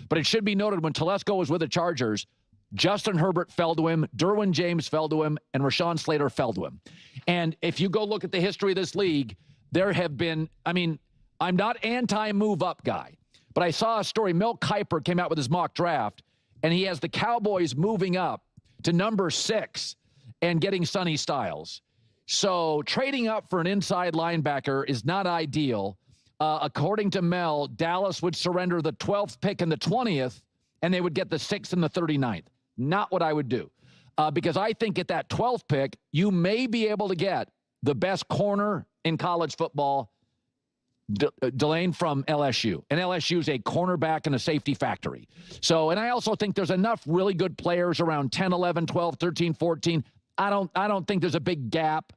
But it should be noted when Telesco was with the Chargers, Justin Herbert fell to him, Derwin James fell to him, and Rashawn Slater fell to him. And if you go look at the history of this league, there have been, I mean, I'm not anti-move up guy, but I saw a story. Mel Kiper came out with his mock draft, and he has the Cowboys moving up to number 6 and getting Sonny Styles. So trading up for an inside linebacker is not ideal. According to Mel, Dallas would surrender the 12th pick and the 20th, and they would get the 6th and the 39th. Not what I would do. Because I think at that 12th pick, you may be able to get the best corner in college football, Delane from LSU. And LSU is a cornerback and a safety factory. So, and I also think there's enough really good players around 10, 11, 12, 13, 14. I don't think there's a big gap.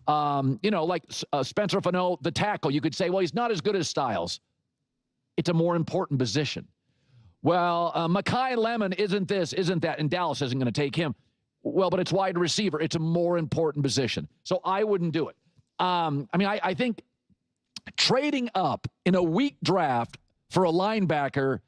Like Spencer Fano, the tackle, you could say, well, he's not as good as Styles. It's a more important position. Well, Mekhi Lemon isn't this, isn't that, and Dallas isn't going to take him. Well, but it's wide receiver. It's a more important position. So I wouldn't do it. I think trading up in a weak draft for a linebacker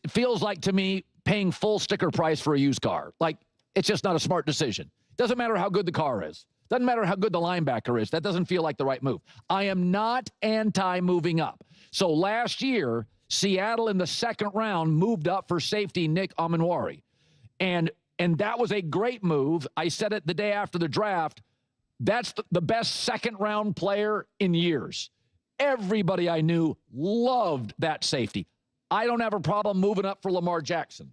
feels like, to me, paying full sticker price for a used car. Like, it's just not a smart decision. Doesn't matter how good the car is. Doesn't matter how good the linebacker is. That doesn't feel like the right move. I am not anti-moving up. So last year, Seattle in the second round moved up for safety Nick Amanwari. And that was a great move. I said it the day after the draft. That's the best second-round player in years. Everybody I knew loved that safety. I don't have a problem moving up for Lamar Jackson.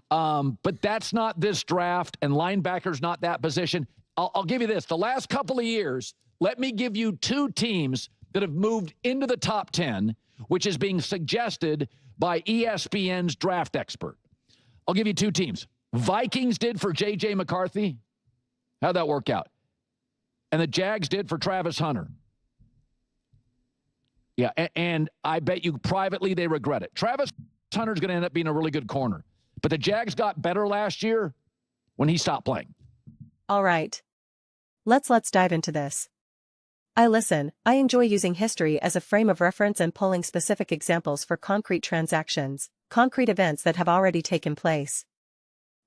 But that's not this draft, and linebacker's not that position. I'll give you this. The last couple of years, let me give you 2 teams that have moved into the top 10, which is being suggested by ESPN's draft expert. I'll give you 2 teams. Vikings did for J.J. McCarthy. How'd that work out? And the Jags did for Travis Hunter. Yeah, and I bet you privately they regret it. Travis Hunter's going to end up being a really good corner. But the Jags got better last year when he stopped playing. All right. Let's dive into this. I enjoy using history as a frame of reference and pulling specific examples for concrete transactions, concrete events that have already taken place.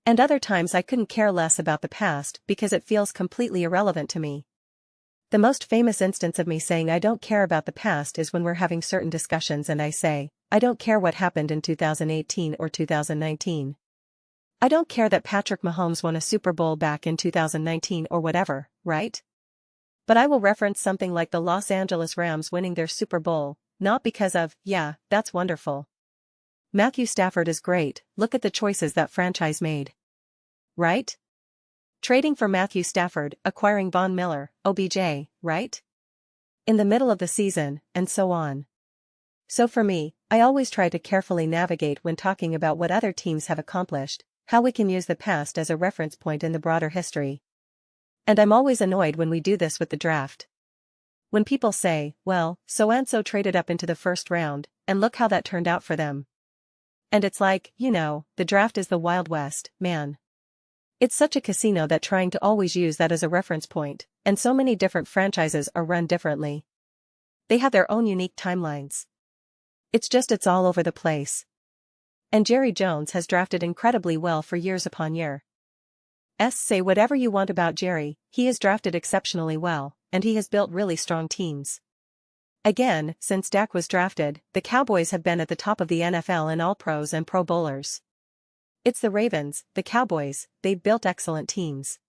And other times I couldn't care less about the past because it feels completely irrelevant to me. The most famous instance of me saying I don't care about the past is when we're having certain discussions and I say, I don't care what happened in 2018 or 2019. I don't care that Patrick Mahomes won a Super Bowl back in 2019 or whatever, right? But I will reference something like the Los Angeles Rams winning their Super Bowl, not because of, yeah, that's wonderful. Matthew Stafford is great, look at the choices that franchise made. Right? Trading for Matthew Stafford, acquiring Von Miller, OBJ, right? In the middle of the season, and so on. So for me, I always try to carefully navigate when talking about what other teams have accomplished, how we can use the past as a reference point in the broader history. And I'm always annoyed when we do this with the draft. When people say, well, so-and-so traded up into the first round, and look how that turned out for them. And it's like, the draft is the Wild West, man. It's such a casino that trying to always use that as a reference point, and so many different franchises are run differently. They have their own unique timelines. It's all over the place. And Jerry Jones has drafted incredibly well for years upon year. Say whatever you want about Jerry, he has drafted exceptionally well, and he has built really strong teams. Again, since Dak was drafted, the Cowboys have been at the top of the NFL in All-Pros and Pro Bowlers. It's the Ravens, the Cowboys, they've built excellent teams.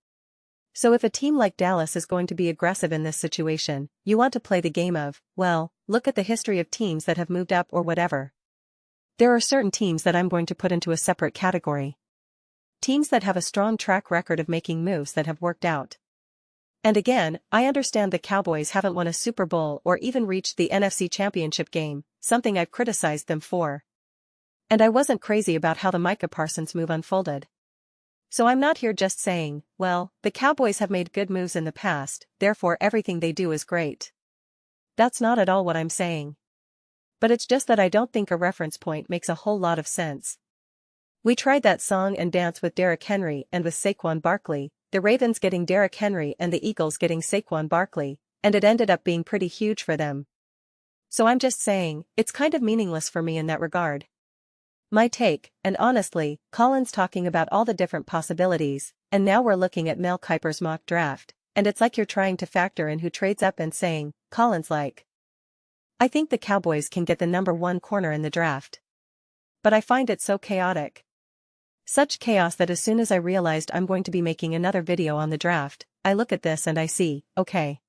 So if a team like Dallas is going to be aggressive in this situation, you want to play the game of, well, look at the history of teams that have moved up or whatever. There are certain teams that I'm going to put into a separate category. Teams that have a strong track record of making moves that have worked out. And again, I understand the Cowboys haven't won a Super Bowl or even reached the NFC Championship game, something I've criticized them for. And I wasn't crazy about how the Micah Parsons move unfolded. So I'm not here just saying, well, the Cowboys have made good moves in the past, therefore everything they do is great. That's not at all what I'm saying. But it's just that I don't think a reference point makes a whole lot of sense. We tried that song and dance with Derrick Henry and with Saquon Barkley, the Ravens getting Derrick Henry and the Eagles getting Saquon Barkley, and it ended up being pretty huge for them. So I'm just saying, it's kind of meaningless for me in that regard. My take, and honestly, Colin's talking about all the different possibilities, and now we're looking at Mel Kiper's mock draft, and it's like you're trying to factor in who trades up and saying, Colin's like, I think the Cowboys can get the #1 corner in the draft. But I find it so chaotic. Such chaos that as soon as I realized I'm going to be making another video on the draft, I look at this and I see, okay.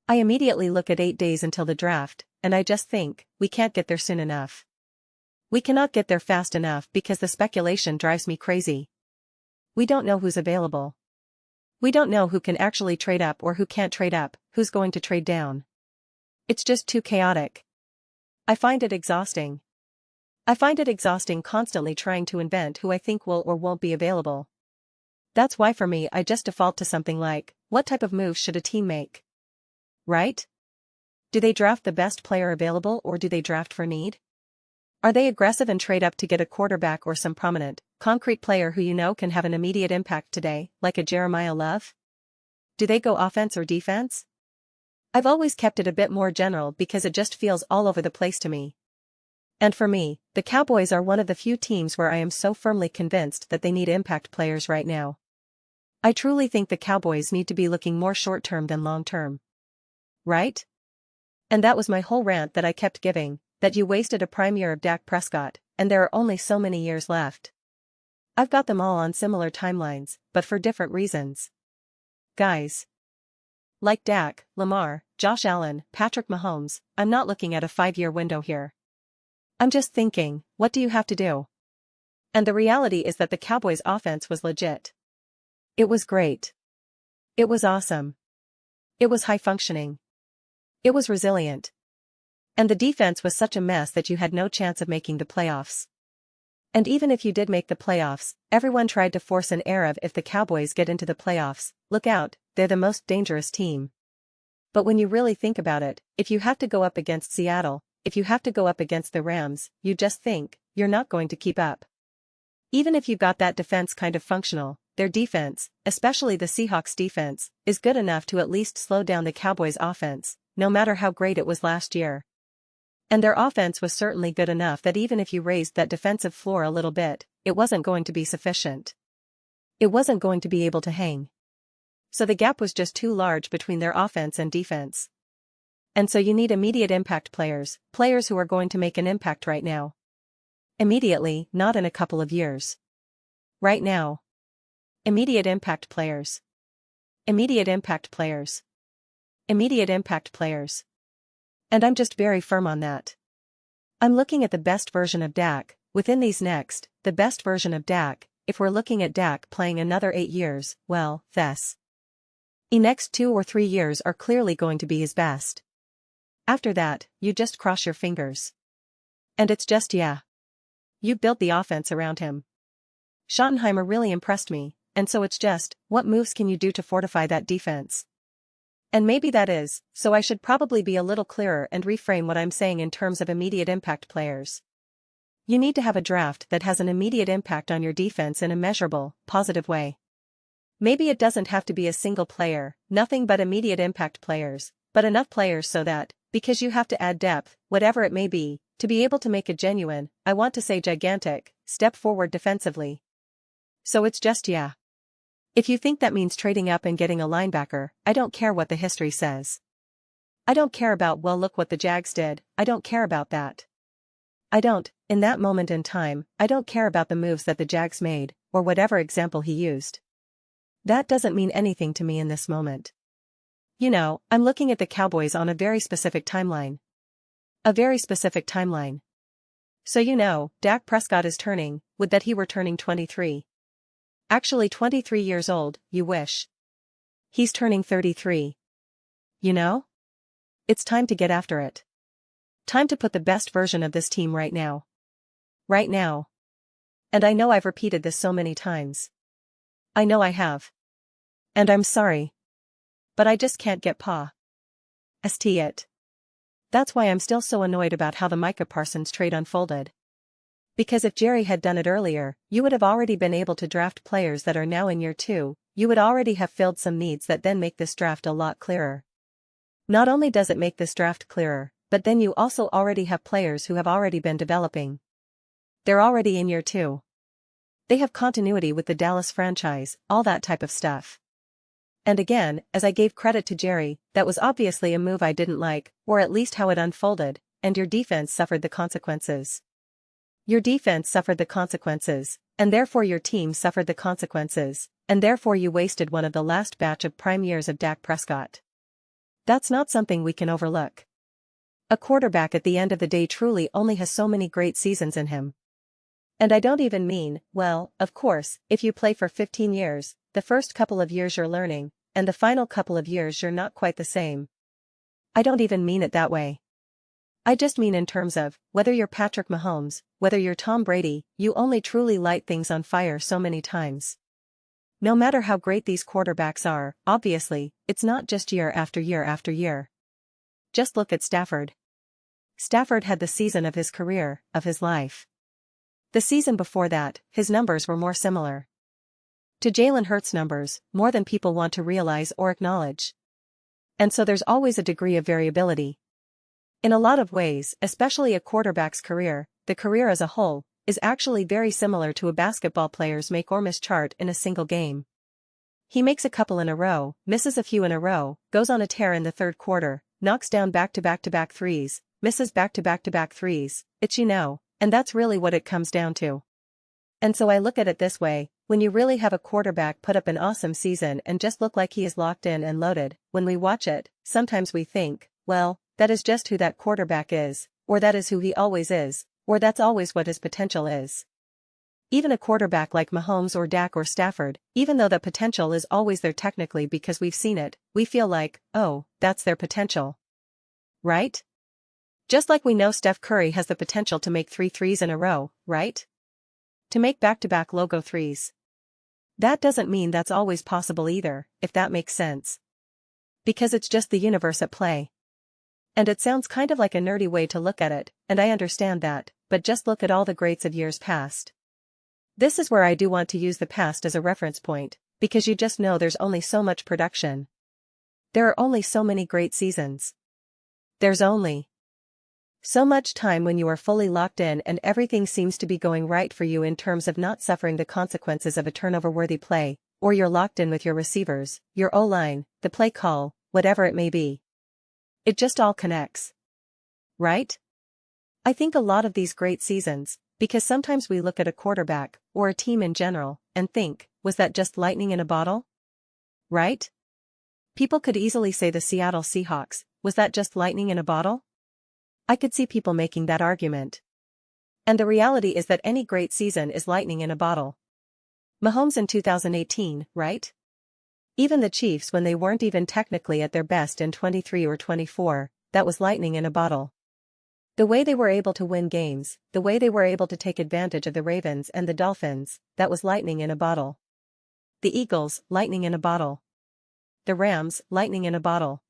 I immediately look at 8 days until the draft, and I just think, we can't get there soon enough. We cannot get there fast enough because the speculation drives me crazy. We don't know who's available. We don't know who can actually trade up or who can't trade up, who's going to trade down. It's just too chaotic. I find it exhausting. I find it exhausting constantly trying to invent who I think will or won't be available. That's why for me I just default to something like, what type of moves should a team make? Right? Do they draft the best player available or do they draft for need? Are they aggressive and trade up to get a quarterback or some prominent, concrete player who you know can have an immediate impact today, like a Jeremiah Love? Do they go offense or defense? I've always kept it a bit more general because it just feels all over the place to me. And for me, the Cowboys are one of the few teams where I am so firmly convinced that they need impact players right now. I truly think the Cowboys need to be looking more short-term than long-term. Right? And that was my whole rant that I kept giving, that you wasted a prime year of Dak Prescott, and there are only so many years left. I've got them all on similar timelines, but for different reasons. Guys. Like Dak, Lamar, Josh Allen, Patrick Mahomes, I'm not looking at a 5-year window here. I'm just thinking, what do you have to do? And the reality is that the Cowboys' offense was legit. It was great. It was awesome. It was high-functioning. It was resilient. And the defense was such a mess that you had no chance of making the playoffs. And even if you did make the playoffs, everyone tried to force an air of if the Cowboys get into the playoffs, look out, they're the most dangerous team. But when you really think about it, if you have to go up against Seattle, if you have to go up against the Rams, you just think, you're not going to keep up. Even if you got that defense kind of functional, their defense, especially the Seahawks defense, is good enough to at least slow down the Cowboys offense, no matter how great it was last year. And their offense was certainly good enough that even if you raised that defensive floor a little bit, it wasn't going to be sufficient. It wasn't going to be able to hang. So the gap was just too large between their offense and defense. And so you need immediate impact players, players who are going to make an impact right now. Immediately, not in a couple of years. Right now. Immediate impact players. Immediate impact players. Immediate impact players. And I'm just very firm on that. I'm looking at the best version of Dak, within these next, the best version of Dak, if we're looking at Dak playing another 8 years, well, the next 2 or 3 years are clearly going to be his best. After that, you just cross your fingers. And it's just yeah. You built the offense around him. Schottenheimer really impressed me, and so it's just, what moves can you do to fortify that defense? And maybe that is, so I should probably be a little clearer and reframe what I'm saying in terms of immediate impact players. You need to have a draft that has an immediate impact on your defense in a measurable, positive way. Maybe it doesn't have to be a single player, nothing but immediate impact players, but enough players so that, because you have to add depth, whatever it may be, to be able to make a genuine, I want to say gigantic, step forward defensively. So it's just yeah. If you think that means trading up and getting a linebacker, I don't care what the history says. I don't care about well look what the Jags did, I don't care about that. I don't, in that moment in time, I don't care about the moves that the Jags made, or whatever example he used. That doesn't mean anything to me in this moment. You know, I'm looking at the Cowboys on a very specific timeline. A very specific timeline. So you know, Dak Prescott is turning, would that he were turning 23. Actually 23 years old, you wish. He's turning 33. You know? It's time to get after it. Time to put the best version of this team right now. Right now. And I know I've repeated this so many times. I know I have. And I'm sorry. But I just can't get past it. That's why I'm still so annoyed about how the Micah Parsons trade unfolded. Because if Jerry had done it earlier, you would have already been able to draft players that are now in year 2, you would already have filled some needs that then make this draft a lot clearer. Not only does it make this draft clearer, but then you also already have players who have already been developing. They're already in year 2. They have continuity with the Dallas franchise, all that type of stuff. And again, as I gave credit to Jerry, that was obviously a move I didn't like, or at least how it unfolded, and your defense suffered the consequences. Your defense suffered the consequences, and therefore your team suffered the consequences, and therefore you wasted one of the last batch of prime years of Dak Prescott. That's not something we can overlook. A quarterback at the end of the day truly only has so many great seasons in him. And I don't even mean, well, of course, if you play for 15 years, the first couple of years you're learning, and the final couple of years you're not quite the same. I don't even mean it that way. I just mean in terms of, whether you're Patrick Mahomes, whether you're Tom Brady, you only truly light things on fire so many times. No matter how great these quarterbacks are, obviously, it's not just year after year after year. Just look at Stafford. Stafford had the season of his career, of his life. The season before that, his numbers were more similar to Jalen Hurts' numbers, more than people want to realize or acknowledge. And so there's always a degree of variability. In a lot of ways, especially a quarterback's career, the career as a whole, is actually very similar to a basketball player's make or miss chart in a single game. He makes a couple in a row, misses a few in a row, goes on a tear in the third quarter, knocks down back-to-back-to-back threes, misses back-to-back-to-back threes, and that's really what it comes down to. And so I look at it this way, when you really have a quarterback put up an awesome season and just look like he is locked in and loaded, when we watch it, sometimes we think, well, that is just who that quarterback is, or that is who he always is, or that's always what his potential is. Even a quarterback like Mahomes or Dak or Stafford, even though the potential is always there technically because we've seen it, we feel like, oh, that's their potential. Right? Just like we know Steph Curry has the potential to make 3 threes in a row, right? To make back-to-back logo threes. That doesn't mean that's always possible either, if that makes sense. Because it's just the universe at play. And it sounds kind of like a nerdy way to look at it, and I understand that, but just look at all the greats of years past. This is where I do want to use the past as a reference point, because you just know there's only so much production. There are only so many great seasons. There's only so much time when you are fully locked in and everything seems to be going right for you in terms of not suffering the consequences of a turnover-worthy play, or you're locked in with your receivers, your O-line, the play call, whatever it may be. It just all connects. Right? I think a lot of these great seasons, because sometimes we look at a quarterback, or a team in general, and think, was that just lightning in a bottle? Right? People could easily say the Seattle Seahawks, was that just lightning in a bottle? I could see people making that argument. And the reality is that any great season is lightning in a bottle. Mahomes in 2018, right? Even the Chiefs when they weren't even technically at their best in 23 or 24, that was lightning in a bottle. The way they were able to win games, the way they were able to take advantage of the Ravens and the Dolphins, that was lightning in a bottle. The Eagles, lightning in a bottle. The Rams, lightning in a bottle.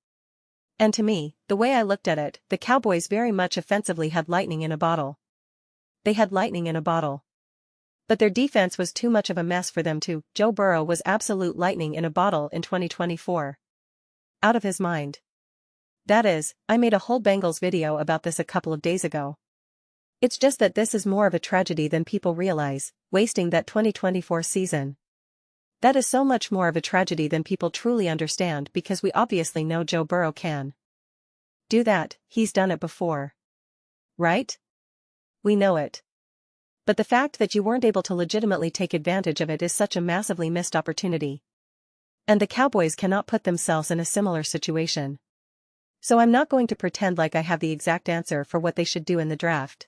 And to me, the way I looked at it, the Cowboys very much offensively had lightning in a bottle. They had lightning in a bottle. But their defense was too much of a mess for them to. Joe Burrow was absolute lightning in a bottle in 2024. Out of his mind. That is, I made a whole Bengals video about this a couple of days ago. It's just that this is more of a tragedy than people realize, wasting that 2024 season. That is so much more of a tragedy than people truly understand because we obviously know Joe Burrow can do that, he's done it before. Right? We know it. But the fact that you weren't able to legitimately take advantage of it is such a massively missed opportunity. And the Cowboys cannot put themselves in a similar situation. So I'm not going to pretend like I have the exact answer for what they should do in the draft.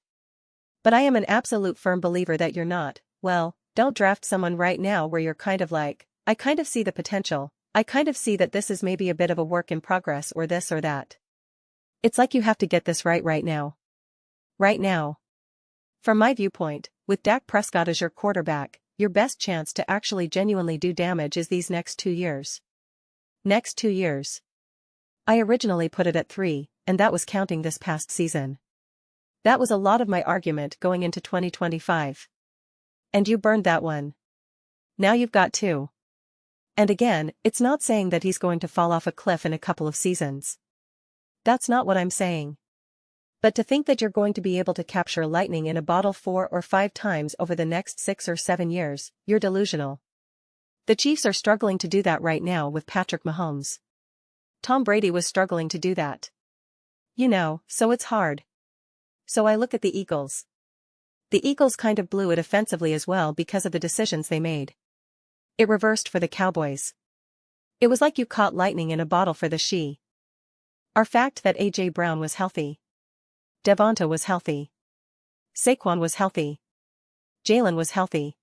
But I am an absolute firm believer that you're not, well, don't draft someone right now where you're kind of like, I kind of see the potential, I kind of see that this is maybe a bit of a work in progress or this or that. It's like you have to get this right now. Right now. From my viewpoint, with Dak Prescott as your quarterback, your best chance to actually genuinely do damage is these next 2 years. Next 2 years. I originally put it at 3, and that was counting this past season. That was a lot of my argument going into 2025. And you burned that one. Now you've got 2. And again, it's not saying that he's going to fall off a cliff in a couple of seasons. That's not what I'm saying. But to think that you're going to be able to capture lightning in a bottle 4 or 5 times over the next 6 or 7 years, you're delusional. The Chiefs are struggling to do that right now with Patrick Mahomes. Tom Brady was struggling to do that. You know, so it's hard. So I look at the Eagles. The Eagles kind of blew it offensively as well because of the decisions they made. It reversed for the Cowboys. It was like you caught lightning in a bottle for the she. Our fact that A.J. Brown was healthy. Devonta was healthy. Saquon was healthy. Jalen was healthy.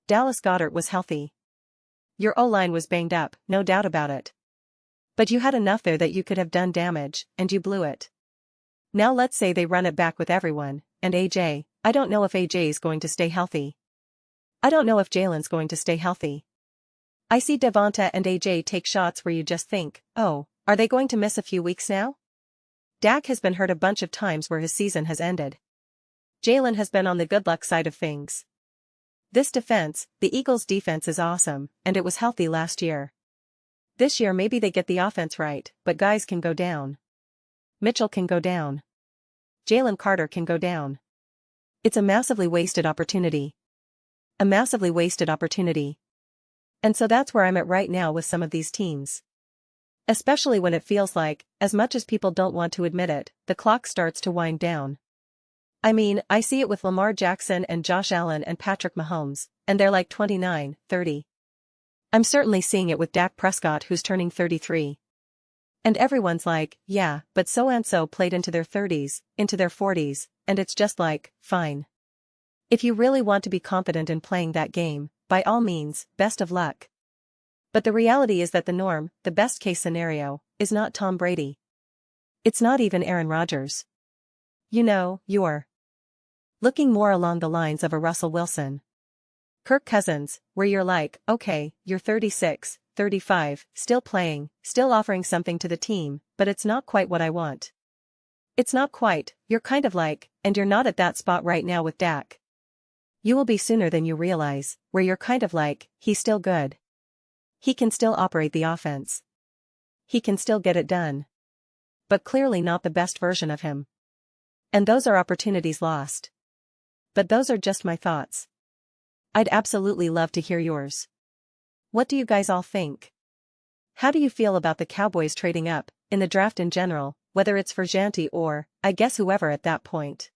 Dallas Goedert was healthy. Your O-line was banged up, no doubt about it. But you had enough there that you could have done damage, and you blew it. Now let's say they run it back with everyone, and AJ, I don't know if AJ's going to stay healthy. I don't know if Jalen's going to stay healthy. I see Devonta and AJ take shots where you just think, oh, are they going to miss a few weeks now? Dak has been hurt a bunch of times where his season has ended. Jalen has been on the good luck side of things. This defense, the Eagles' defense is awesome, and it was healthy last year. This year maybe they get the offense right, but guys can go down. Mitchell can go down. Jalen Carter can go down. It's a massively wasted opportunity. A massively wasted opportunity. And so that's where I'm at right now with some of these teams. Especially when it feels like, as much as people don't want to admit it, the clock starts to wind down. I mean, I see it with Lamar Jackson and Josh Allen and Patrick Mahomes, and they're like 29, 30. I'm certainly seeing it with Dak Prescott who's turning 33. And everyone's like, yeah, but so-and-so played into their 30s, into their 40s, and it's just like, fine. If you really want to be confident in playing that game, by all means, best of luck. But the reality is that the norm, the best case scenario, is not Tom Brady. It's not even Aaron Rodgers. You know, you're looking more along the lines of a Russell Wilson. Kirk Cousins, where you're like, okay, you're 36, 35, still playing, still offering something to the team, but it's not quite what I want. It's not quite, you're kind of like, and you're not at that spot right now with Dak. You will be sooner than you realize, where you're kind of like, he's still good. He can still operate the offense. He can still get it done. But clearly not the best version of him. And those are opportunities lost. But those are just my thoughts. I'd absolutely love to hear yours. What do you guys all think? How do you feel about the Cowboys trading up, in the draft in general, whether it's for Janty or, I guess whoever at that point?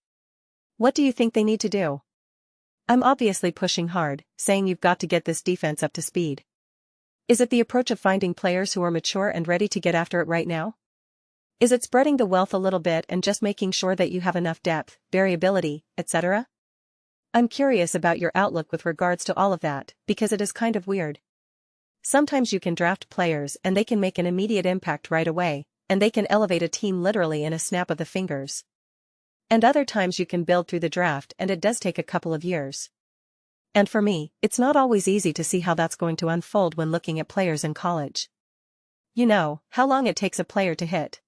What do you think they need to do? I'm obviously pushing hard, saying you've got to get this defense up to speed. Is it the approach of finding players who are mature and ready to get after it right now? Is it spreading the wealth a little bit and just making sure that you have enough depth, variability, etc.? I'm curious about your outlook with regards to all of that, because it is kind of weird. Sometimes you can draft players and they can make an immediate impact right away, and they can elevate a team literally in a snap of the fingers. And other times you can build through the draft and it does take a couple of years. And for me, it's not always easy to see how that's going to unfold when looking at players in college. You know, how long it takes a player to hit.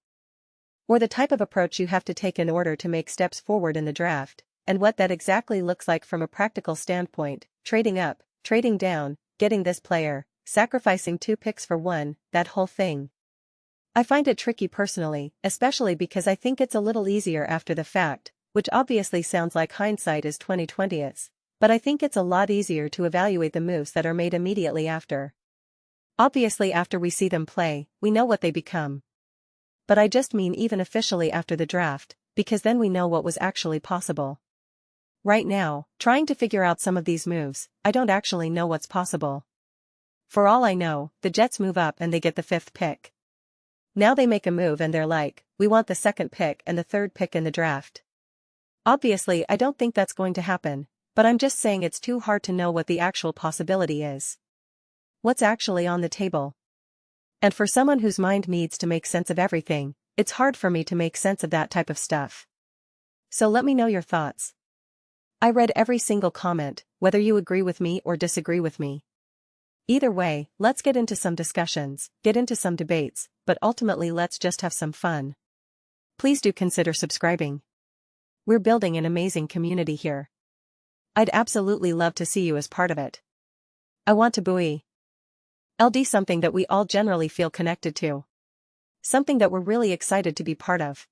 Or the type of approach you have to take in order to make steps forward in the draft, and what that exactly looks like from a practical standpoint, trading up, trading down, getting this player, sacrificing 2 picks for 1, that whole thing. I find it tricky personally, especially because I think it's a little easier after the fact, which obviously sounds like hindsight is 20/20, but I think it's a lot easier to evaluate the moves that are made immediately after. Obviously after we see them play, we know what they become. But I just mean even officially after the draft, because then we know what was actually possible. Right now, trying to figure out some of these moves, I don't actually know what's possible. For all I know, the Jets move up and they get the 5th pick. Now they make a move and they're like, we want the 2nd pick and the 3rd pick in the draft. Obviously I don't think that's going to happen, but I'm just saying it's too hard to know what the actual possibility is. What's actually on the table? And for someone whose mind needs to make sense of everything, it's hard for me to make sense of that type of stuff. So let me know your thoughts. I read every single comment, whether you agree with me or disagree with me. Either way, let's get into some discussions, get into some debates, but ultimately let's just have some fun. Please do consider subscribing. We're building an amazing community here. I'd absolutely love to see you as part of it. I want to buoy. LD something that we all generally feel connected to. Something that we're really excited to be part of.